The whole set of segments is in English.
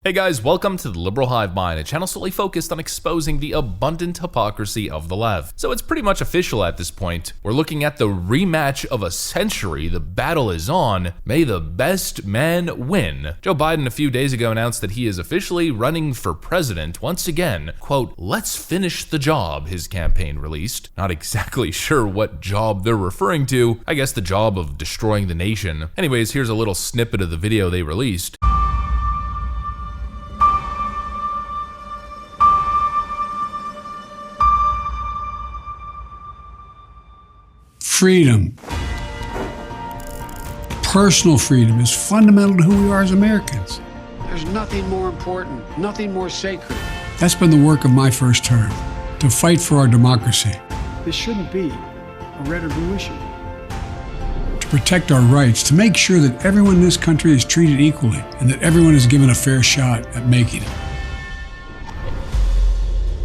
Hey guys, welcome to the Liberal Hive Mind, a channel solely focused on exposing the abundant hypocrisy of the left. So it's pretty much official at this point. We're looking at the rematch of a century. The battle is on. May the best man win. Joe Biden a few days ago announced that he is officially running for president once again. Quote, "Let's finish the job," his campaign released. Not exactly sure what job they're referring to. I guess the job of destroying the nation. Anyways, here's a little snippet of the video they released. Freedom, personal freedom, is fundamental to who we are as Americans. There's nothing more important, nothing more sacred. That's been the work of my first term, to fight for our democracy, This shouldn't be a red or blue issue. to protect our rights, to make sure that everyone in this country is treated equally and that everyone is given a fair shot at making it.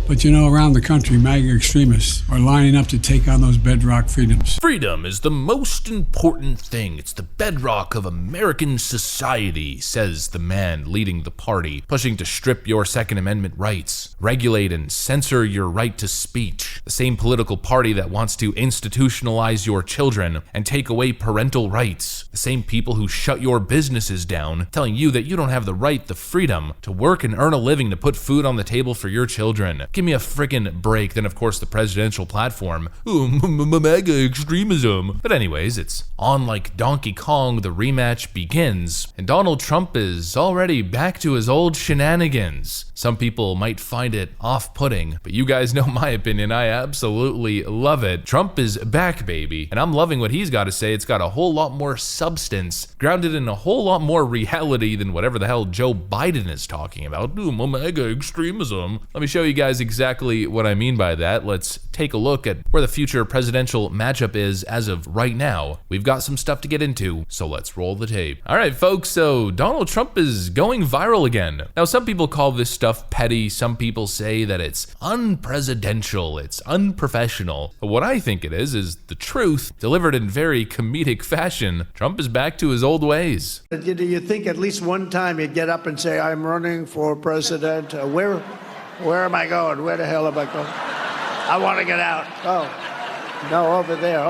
But you know, around the country, MAGA extremists are lining up to take on those bedrock freedoms. Freedom is the most important thing. It's the bedrock of American society, says the man leading the party, pushing to strip your Second Amendment rights, regulate and censor your right to speech. The same political party that wants to institutionalize your children and take away parental rights. The same people who shut your businesses down, telling you that you don't have the right, the freedom to work and earn a living to put food on the table for your children. Give me a friggin' break. Then, of course, the presidential platform. Ooh, MAGA extremism. But anyways, it's on like Donkey Kong. The rematch begins, and Donald Trump is already back to his old shenanigans. Some people might find it off-putting, but you guys know my opinion. I absolutely love it. Trump is back, baby, and I'm loving what he's got to say. It's got a whole lot more substance, grounded in a whole lot more reality than whatever the hell Joe Biden is talking about. Ooh, MAGA extremism. Let me show you guys exactly what I mean by that. Let's take a look at where the future presidential matchup is as of right now. We've got some stuff to get into, so let's roll the tape. All right, folks, so Donald Trump is going viral again. Now, some people call this stuff petty. Some people say that it's unpresidential, it's unprofessional. But what I think it is the truth delivered in very comedic fashion. Trump is back to his old ways. You think at least one time you'd get up and say, "I'm running for president." Where am I going? Where the hell am I going? I want to get out. Oh, no, over there.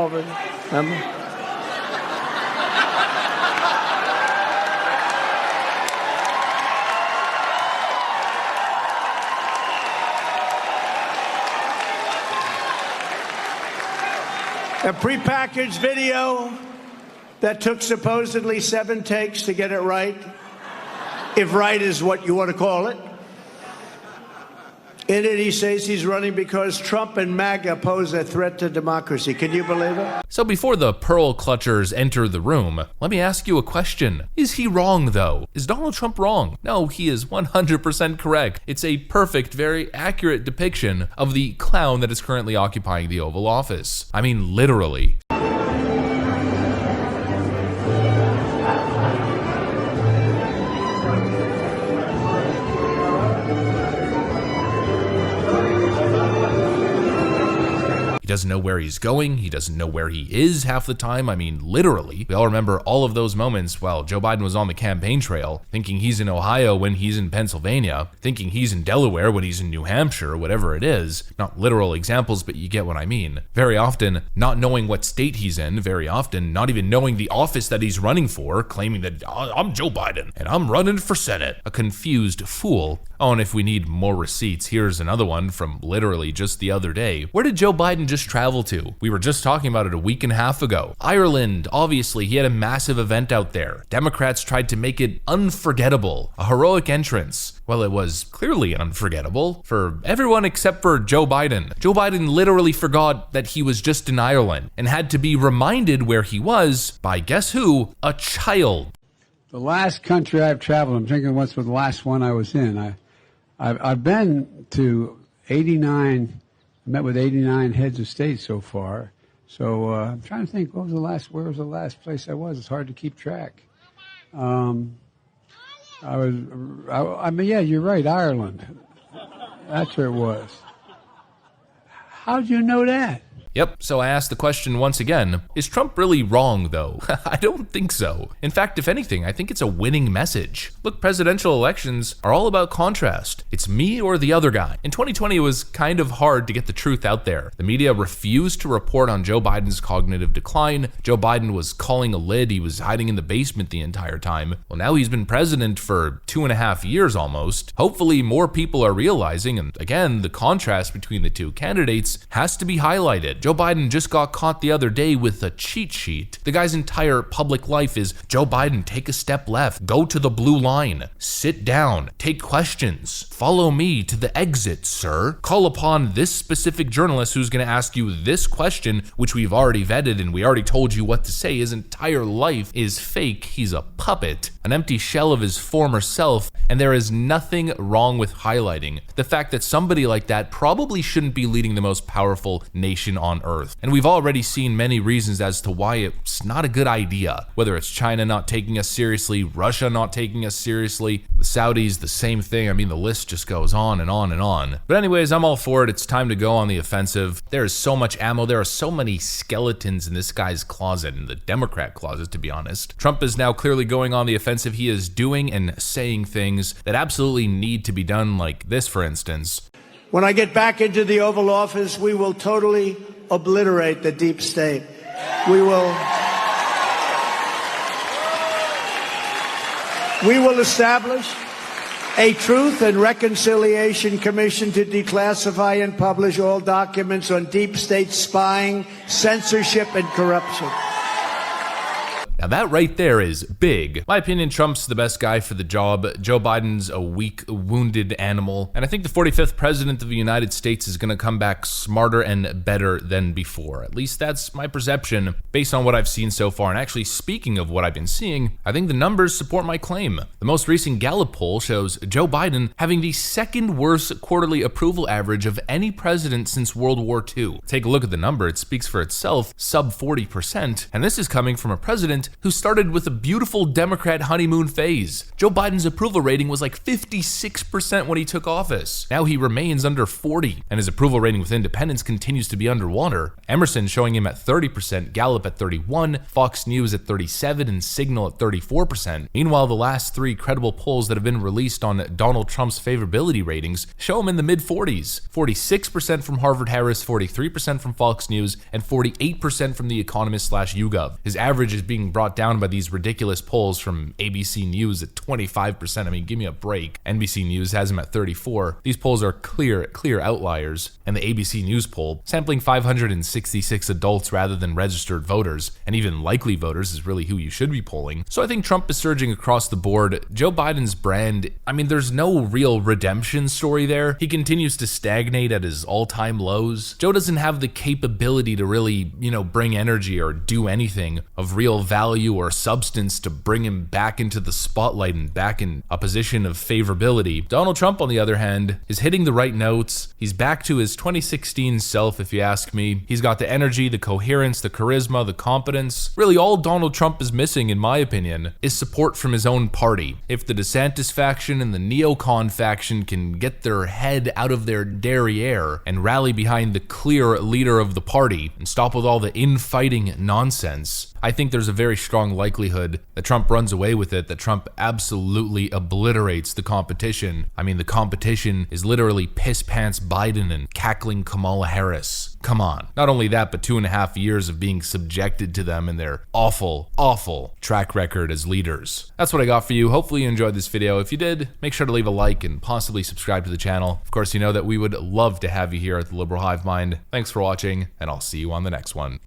A prepackaged video that took supposedly 7 takes to get it right, if right is what you want to call it. In it, he says he's running because Trump and MAGA pose a threat to democracy. Can you believe it? So before the pearl clutchers enter the room, let me ask you a question. Is he wrong, though? Is Donald Trump wrong? No, he is 100% correct. It's a perfect, very accurate depiction of the clown that is currently occupying the Oval Office. I mean, literally. He doesn't know where he's going. He doesn't know where he is half the time. I mean, literally. We all remember all of those moments while Joe Biden was on the campaign trail, thinking he's in Ohio when he's in Pennsylvania, thinking he's in Delaware when he's in New Hampshire, whatever it is. Not literal examples, but you get what I mean. Very often, not knowing what state he's in. Very often, not even knowing the office that he's running for, claiming that I'm Joe Biden and I'm running for Senate. A confused fool. Oh, and if we need more receipts, here's another one from literally just the other day. Where did Joe Biden just travel to? We were just talking about it a week and a half ago. Ireland, obviously, he had a massive event out there. Democrats tried to make it unforgettable, a heroic entrance. Well, it was clearly unforgettable for everyone except for Joe Biden. Joe Biden literally forgot that he was just in Ireland and had to be reminded where he was by, guess who? A child. The last country I've traveled, I'm thinking what's the last one I was in. I've been to 89, met with 89 heads of state so far. So I'm trying to think, where was the last place I was? It's hard to keep track. I mean, yeah, you're right, Ireland. That's where it was. How'd you know that? Yep, so I asked the question once again, is Trump really wrong though? I don't think so. In fact, if anything, I think it's a winning message. Look, presidential elections are all about contrast. It's me or the other guy. In 2020, it was kind of hard to get the truth out there. The media refused to report on Joe Biden's cognitive decline. Joe Biden was calling a lid. He was hiding in the basement the entire time. Well, now he's been president for 2.5 years almost. Hopefully more people are realizing, and again, the contrast between the two candidates has to be highlighted. Joe Biden just got caught the other day with a cheat sheet. The guy's entire public life is Joe Biden, take a step left, go to the blue line, sit down, take questions, follow me to the exit, sir. Call upon this specific journalist who's going to ask you this question, which we've already vetted and we already told you what to say. His entire life is fake. He's a puppet, an empty shell of his former self, and there is nothing wrong with highlighting the fact that somebody like that probably shouldn't be leading the most powerful nation on earth. And we've already seen many reasons as to why it's not a good idea. Whether it's China not taking us seriously, Russia not taking us seriously, the Saudis, the same thing. I mean, the list just goes on and on and on. But anyways, I'm all for it. It's time to go on the offensive. There is so much ammo. There are so many skeletons in this guy's closet, in the Democrat closet, to be honest. Trump is now clearly going on the offensive. He is doing and saying things that absolutely need to be done, like this, for instance. When I get back into the Oval Office, we will totally obliterate the deep state. We will establish a Truth and Reconciliation Commission to declassify and publish all documents on deep state spying, censorship, and corruption. Now that right there is big. My opinion, Trump's the best guy for the job. Joe Biden's a weak, wounded animal. And I think the 45th president of the United States is gonna come back smarter and better than before. At least that's my perception based on what I've seen so far. And actually, speaking of what I've been seeing, I think the numbers support my claim. The most recent Gallup poll shows Joe Biden having the second worst quarterly approval average of any president since World War II. Take a look at the number, it speaks for itself, sub 40%. And this is coming from a president who started with a beautiful Democrat honeymoon phase. Joe Biden's approval rating was like 56% when he took office. Now he remains under 40, and his approval rating with independents continues to be underwater. Emerson showing him at 30%, Gallup at 31%, Fox News at 37%, and Signal at 34%. Meanwhile, the last three credible polls that have been released on Donald Trump's favorability ratings show him in the mid-40s. 46% from Harvard-Harris, 43% from Fox News, and 48% from The Economist/YouGov. His average is being brought down by these ridiculous polls from ABC News at 25%. I mean, give me a break. NBC News has him at 34%. These polls are clear outliers. And the ABC News poll, sampling 566 adults rather than registered voters, and even likely voters is really who you should be polling. So I think Trump is surging across the board. Joe Biden's brand, I mean, there's no real redemption story there. He continues to stagnate at his all-time lows. Joe doesn't have the capability to really, bring energy or do anything of real value or substance to bring him back into the spotlight and back in a position of favorability. Donald Trump, on the other hand, is hitting the right notes. He's back to his 2016 self, if you ask me. He's got the energy, the coherence, the charisma, the competence. Really, all Donald Trump is missing, in my opinion, is support from his own party. If the DeSantis faction and the neocon faction can get their head out of their derriere and rally behind the clear leader of the party and stop with all the infighting nonsense, I think there's a very strong likelihood that Trump runs away with it, that Trump absolutely obliterates the competition. I mean, the competition is literally piss pants Biden and cackling Kamala Harris. Come on. Not only that, but 2.5 years of being subjected to them and their awful, awful track record as leaders. That's what I got for you. Hopefully you enjoyed this video. If you did, make sure to leave a like and possibly subscribe to the channel. Of course, you know that we would love to have you here at the Liberal Hive Mind. Thanks for watching, and I'll see you on the next one.